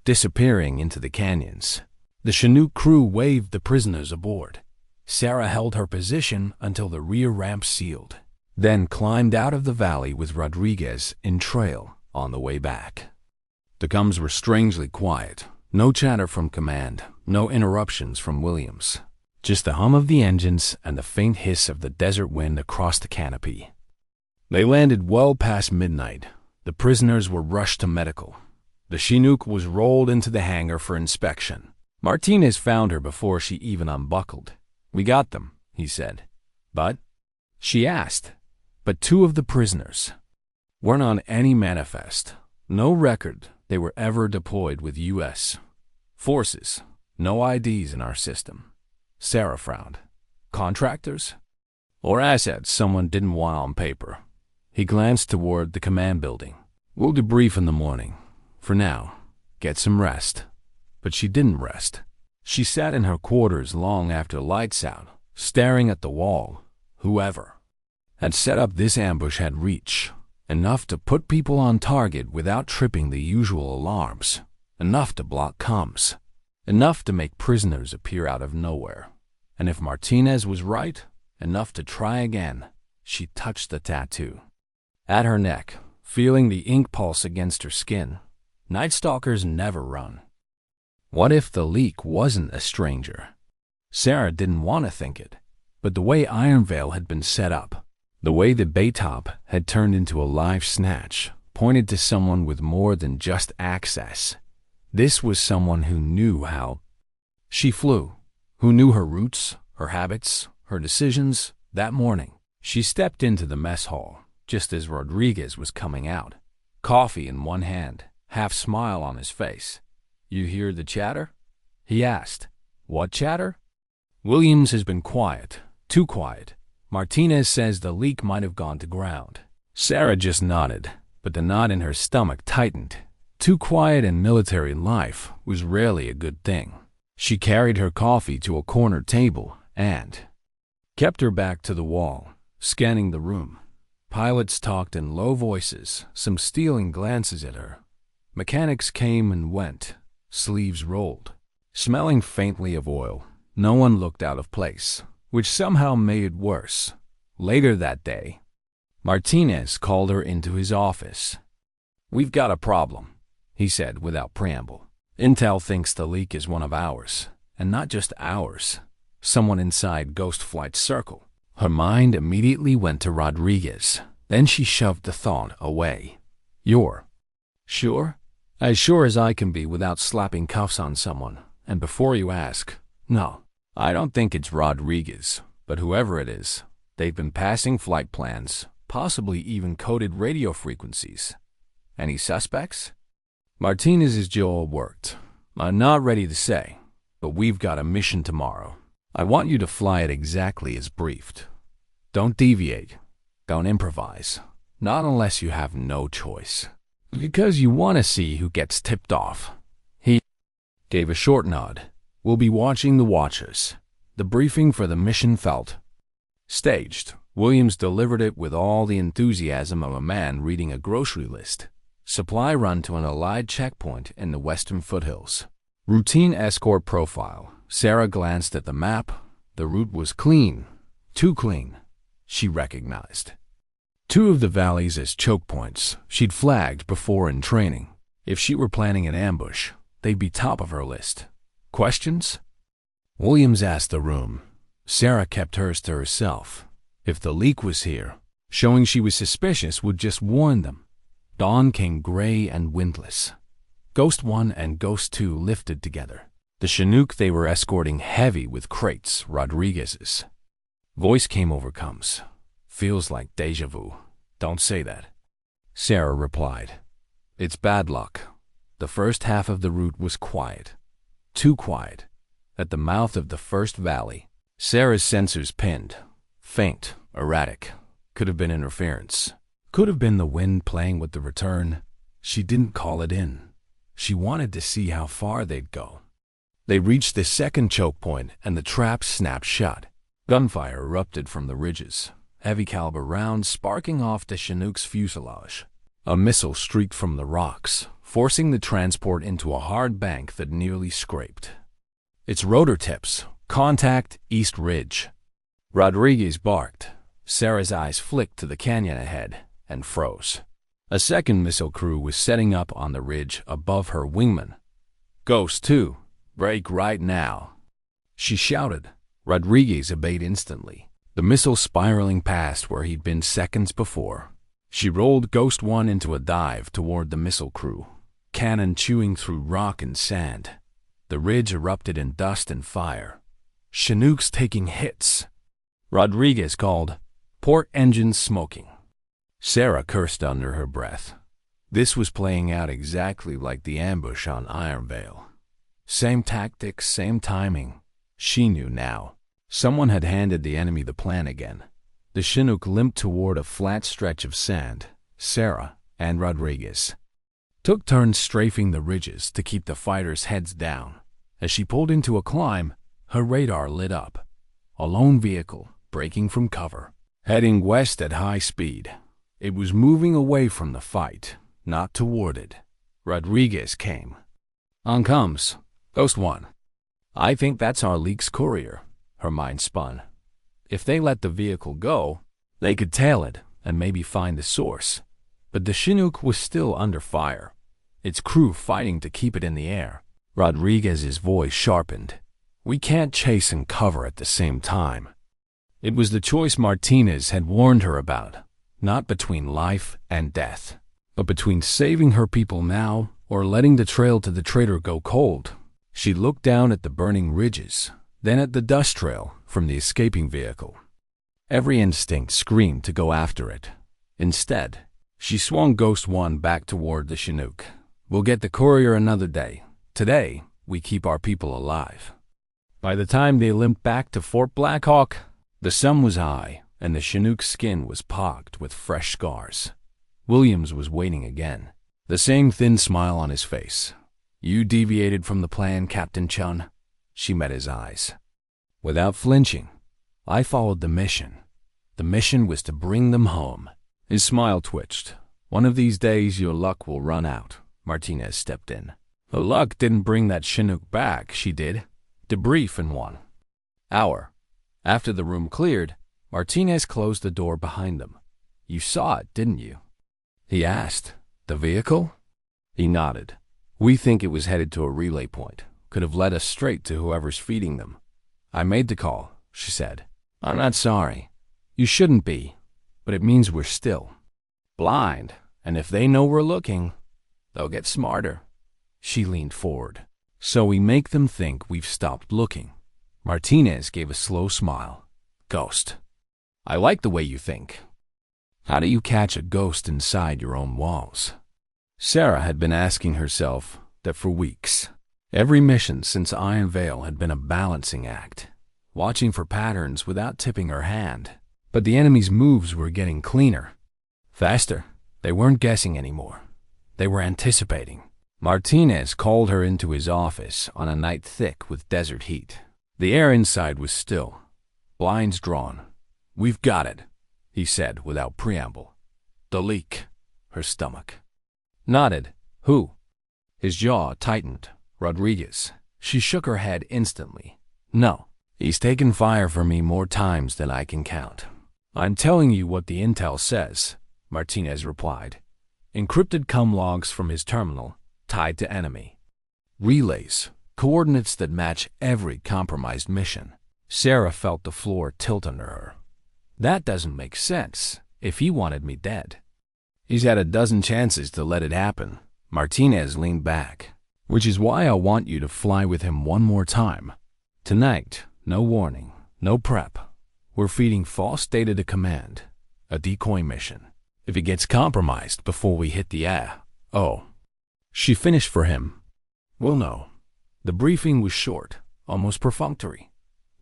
disappearing into the canyons. The Chinook crew waved the prisoners aboard. Sarah held her position until the rear ramp sealed, then climbed out of the valley with Rodriguez in trail on the way back. The comms were strangely quiet. No chatter from command, no interruptions from Williams. Just the hum of the engines and the faint hiss of the desert wind across the canopy. They landed well past midnight. The prisoners were rushed to medical. The Chinook was rolled into the hangar for inspection. Martinez found her before she even unbuckled. We got them, he said. But? She asked. But 2 of the prisoners weren't on any manifest. No record they were ever deployed with U.S. forces. No IDs in our system. Sarah frowned. Contractors? Or assets someone didn't want on paper. He glanced toward the command building. We'll debrief in the morning. For now, get some rest. But she didn't rest. She sat in her quarters long after lights out, staring at the wall. Whoever had set up this ambush had reach. Enough to put people on target without tripping the usual alarms. Enough to block comms. Enough to make prisoners appear out of nowhere. And if Martinez was right, enough to try again. She touched the tattoo. At her neck, feeling the ink pulse against her skin. Night Stalkers never run. What if the leak wasn't a stranger? Sarah didn't want to think it, but the way Iron Veil had been set up, the way the Baytop had turned into a live snatch, pointed to someone with more than just access. This was someone who knew how she flew, who knew her routes, her habits, her decisions. That morning, she stepped into the mess hall, just as Rodriguez was coming out, coffee in one hand, half smile on his face. You hear the chatter? He asked. What chatter? Williams has been quiet, too quiet. Martinez says the leak might have gone to ground. Sarah just nodded, but the knot in her stomach tightened. Too quiet in military life was rarely a good thing. She carried her coffee to a corner table and kept her back to the wall, scanning the room. Pilots talked in low voices, some stealing glances at her. Mechanics came and went, sleeves rolled. Smelling faintly of oil, no one looked out of place, which somehow made it worse. Later that day, Martinez called her into his office. "We've got a problem," he said without preamble. "Intel thinks the leak is one of ours, and not just ours. Someone inside Ghost Flight's circle." Her mind immediately went to Rodriguez. Then she shoved the thought away. "You're sure?" "As sure as I can be without slapping cuffs on someone. And before you ask, no, I don't think it's Rodriguez, but whoever it is, they've been passing flight plans, possibly even coded radio frequencies. Any suspects?" Martinez's jaw worked. "I'm not ready to say, but we've got a mission tomorrow. I want you to fly it exactly as briefed. Don't deviate. Don't improvise. Not unless you have no choice. Because you want to see who gets tipped off." He gave a short nod. "We'll be watching the watchers." The briefing for the mission felt staged. Williams delivered it with all the enthusiasm of a man reading a grocery list. Supply run to an Allied checkpoint in the western foothills. Routine escort profile. Sarah glanced at the map. The route was clean. Too clean, she recognized. Two of the valleys as choke points she'd flagged before in training. If she were planning an ambush, they'd be top of her list. Questions? Williams asked the room. Sarah kept hers to herself. If the leak was here, showing she was suspicious would just warn them. Dawn came gray and windless. Ghost 1 and Ghost 2 lifted together. The Chinook they were escorting heavy with crates, Rodriguez's. Voice came over comes. "Feels like deja vu. Don't say that." Sarah replied. "It's bad luck. The first half of the route was quiet. Too quiet. At the mouth of the first valley, Sarah's sensors pinned. Faint, erratic. Could have been interference. Could have been the wind playing with the return. She didn't call it in. She wanted to see how far they'd go. They reached the second choke point and the trap snapped shut. Gunfire erupted from the ridges, heavy caliber rounds sparking off the Chinook's fuselage. A missile streaked from the rocks, forcing the transport into a hard bank that nearly scraped. Its rotor tips. Contact East Ridge. Rodriguez barked. Sarah's eyes flicked to the canyon ahead and froze. A second missile crew was setting up on the ridge above her wingman. "Ghost 2, break right now," she shouted. Rodriguez obeyed instantly, the missile spiraling past where he'd been seconds before. She rolled Ghost 1 into a dive toward the missile crew, cannon chewing through rock and sand. The ridge erupted in dust and fire. Chinooks taking hits. Rodriguez called, "Port engines smoking." Sarah cursed under her breath. This was playing out exactly like the ambush on Iron Vale. Same tactics, same timing. She knew now. Someone had handed the enemy the plan again. The Chinook limped toward a flat stretch of sand. Sarah and Rodriguez took turns strafing the ridges to keep the fighters' heads down. As she pulled into a climb, her radar lit up. A lone vehicle, breaking from cover, heading west at high speed. It was moving away from the fight, not toward it. Rodriguez came. "On comes Ghost 1. I think that's our leak's courier." Her mind spun. If they let the vehicle go, they could tail it and maybe find the source. But the Chinook was still under fire, its crew fighting to keep it in the air. Rodriguez's voice sharpened. "We can't chase and cover at the same time." It was the choice Martinez had warned her about, not between life and death, but between saving her people now or letting the trail to the traitor go cold. She looked down at the burning ridges, then at the dust trail from the escaping vehicle. Every instinct screamed to go after it. Instead, she swung Ghost 1 back toward the Chinook. "We'll get the courier another day. Today, we keep our people alive." By the time they limped back to Fort Blackhawk, the sun was high and the Chinook's skin was pocked with fresh scars. Williams was waiting again, the same thin smile on his face. "You deviated from the plan, Captain Chun." She met his eyes. Without flinching, "I followed the mission. The mission was to bring them home." His smile twitched. "One of these days your luck will run out." Martinez stepped in. "The luck didn't bring that Chinook back, she did. Debrief in 1 hour. After the room cleared, Martinez closed the door behind them. "You saw it, didn't you?" he asked. "The vehicle?" He nodded. "We think it was headed to a relay point. Could have led us straight to whoever's feeding them." "I made the call," she said. "I'm not sorry. You shouldn't be, but it means we're still blind, and if they know we're looking, they'll get smarter." She leaned forward. "So we make them think we've stopped looking." Martinez gave a slow smile. "Ghost. I like the way you think. How do you catch a ghost inside your own walls?" Sarah had been asking herself that for weeks. Every mission since Iron Vale had been a balancing act, watching for patterns without tipping her hand. But the enemy's moves were getting cleaner, faster. They weren't guessing anymore. They were anticipating. Martinez called her into his office on a night thick with desert heat. The air inside was still, blinds drawn. "We've got it," he said without preamble. "The leak." Her stomach nodded. "Who?" His jaw tightened. "Rodriguez." She shook her head instantly. "No. He's taken fire for me more times than I can count." "I'm telling you what the intel says," Martinez replied. "Encrypted comm logs from his terminal, tied to enemy. Relays, coordinates that match every compromised mission." Sarah felt the floor tilt under her. "That doesn't make sense. If he wanted me dead." "He's had a dozen chances to let it happen." Martinez leaned back. "Which is why I want you to fly with him one more time. Tonight, no warning, no prep. We're feeding false data to command. A decoy mission. If it gets compromised before we hit the air, oh." She finished for him. "We'll know." The briefing was short, almost perfunctory.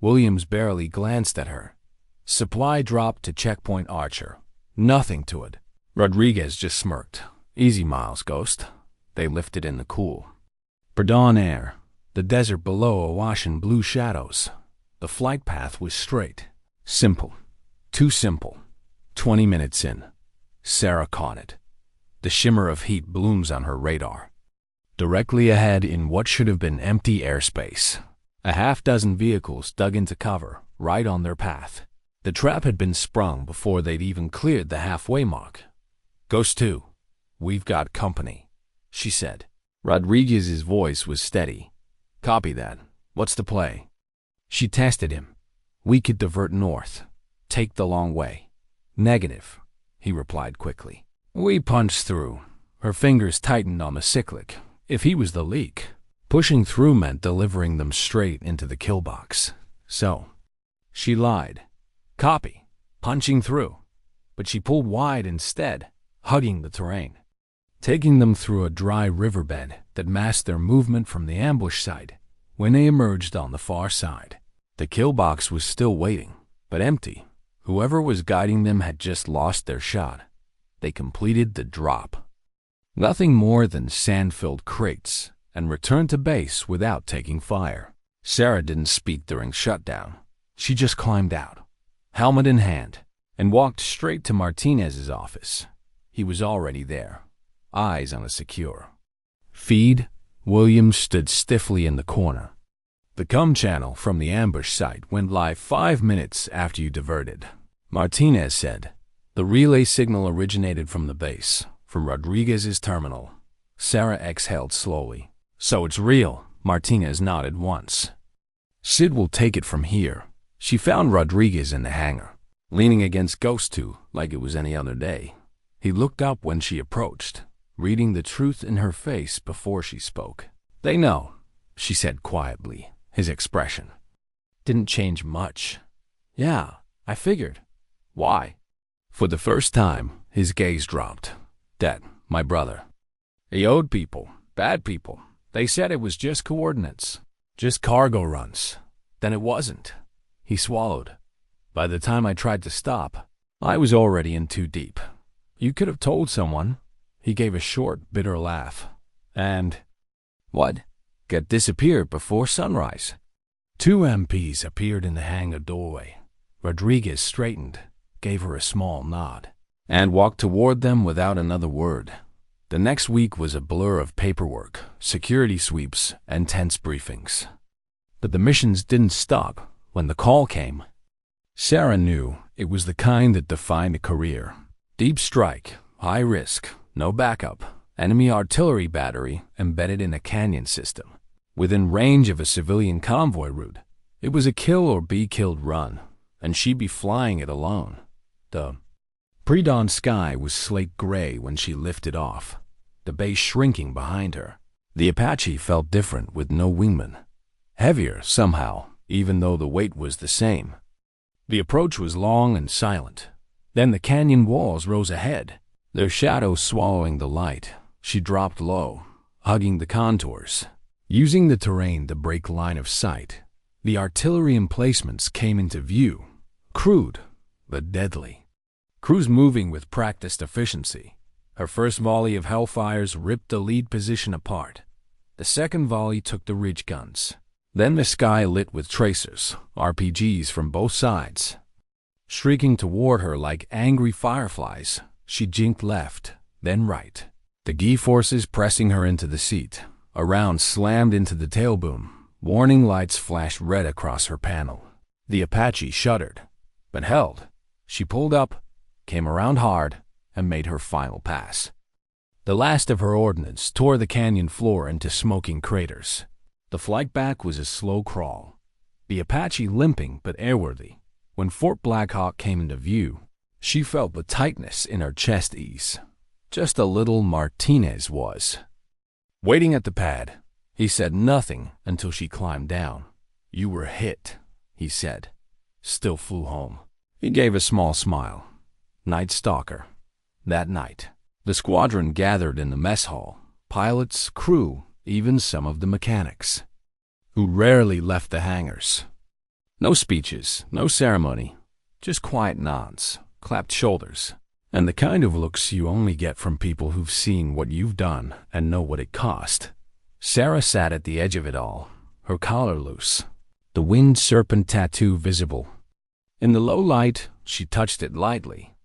Williams barely glanced at her. "Supply dropped to checkpoint Archer. Nothing to it." Rodriguez just smirked. "Easy miles, Ghost." They lifted in the cool pre-dawn air, the desert below awash in blue shadows. The flight path was straight. Simple. Too simple. 20 minutes in, Sarah caught it. The shimmer of heat blooms on her radar. Directly ahead in what should have been empty airspace, a half-dozen vehicles dug into cover, right on their path. The trap had been sprung before they'd even cleared the halfway mark. "Ghost 2, we've got company," she said. Rodriguez's voice was steady. "Copy that. What's the play?" She tested him. "We could divert north. Take the long way." "Negative," he replied quickly. "We punched through." Her fingers tightened on the cyclic. If he was the leak, pushing through meant delivering them straight into the kill box. So, she lied. "Copy. Punching through." But she pulled wide instead, hugging the terrain, taking them through a dry riverbed that masked their movement from the ambush site. When they emerged on the far side, the kill box was still waiting, but empty. Whoever was guiding them had just lost their shot. They completed the drop. Nothing more than sand-filled crates, and returned to base without taking fire. Sarah didn't speak during shutdown. She just climbed out, helmet in hand, and walked straight to Martinez's office. He was already there, eyes on a secure feed. Williams stood stiffly in the corner. "The comm channel from the ambush site went live 5 minutes after you diverted," Martinez said. "The relay signal originated from the base, from Rodriguez's terminal." Sarah exhaled slowly. "So it's real." Martinez nodded once. "Sid will take it from here." She found Rodriguez in the hangar, leaning against Ghost 2 like it was any other day. He looked up when she approached, reading the truth in her face before she spoke. "They know," she said quietly. His expression didn't change much. "Yeah, I figured." "Why?" For the first time, his gaze dropped. "That, my brother. He owed people, bad people. They said it was just coordinates, just cargo runs. Then it wasn't." He swallowed. By the time I tried to stop, I was already in too deep. You could have told someone. He gave a short, bitter laugh. And what? Get disappeared before sunrise. Two MPs appeared in the hangar doorway. Rodriguez straightened, gave her a small nod, and walked toward them without another word. The next week was a blur of paperwork, security sweeps, and tense briefings. But the missions didn't stop when the call came. Sarah knew it was the kind that defined a career. Deep strike, high risk, no backup, enemy artillery battery embedded in a canyon system. Within range of a civilian convoy route, it was a kill or be killed run, and she'd be flying it alone. The pre-dawn sky was slate gray when she lifted off, the base shrinking behind her. The Apache felt different with no wingman. Heavier, somehow, even though the weight was the same. The approach was long and silent. Then the canyon walls rose ahead, their shadows swallowing the light. She dropped low, hugging the contours. Using the terrain to break line of sight, the artillery emplacements came into view, crude but deadly. Crews moving with practiced efficiency. Her first volley of Hellfires ripped the lead position apart. The second volley took the ridge guns. Then the sky lit with tracers, RPGs from both sides. Shrieking toward her like angry fireflies, she jinked left, then right. The G-forces pressing her into the seat. A round slammed into the tailboom. Warning lights flashed red across her panel. The Apache shuddered, but held. She pulled up, came around hard, and made her final pass. The last of her ordnance tore the canyon floor into smoking craters. The flight back was a slow crawl, the Apache limping but airworthy. When Fort Blackhawk came into view, she felt the tightness in her chest ease. Just a little Martinez was. Waiting at the pad, he said nothing until she climbed down. "You were hit," he said. "Still flew home." He gave a small smile. Night Stalker. That night, the squadron gathered in the mess hall. Pilots, crew, even some of the mechanics, who rarely left the hangars. No speeches, no ceremony, just quiet nods, clapped shoulders, and the kind of looks you only get from people who've seen what you've done and know what it cost. Sarah sat at the edge of it all, her collar loose, the wind serpent tattoo visible. In the low light, she touched it lightly,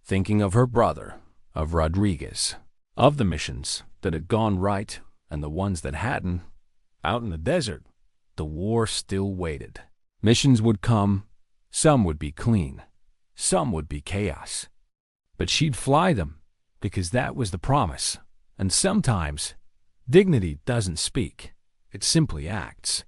thinking of her brother, of Rodriguez, of the missions that had gone right and the ones that hadn't. Out in the desert, the war still waited. Missions would come, some would be clean, some would be chaos. But she'd fly them, because that was the promise. And sometimes, dignity doesn't speak, it simply acts.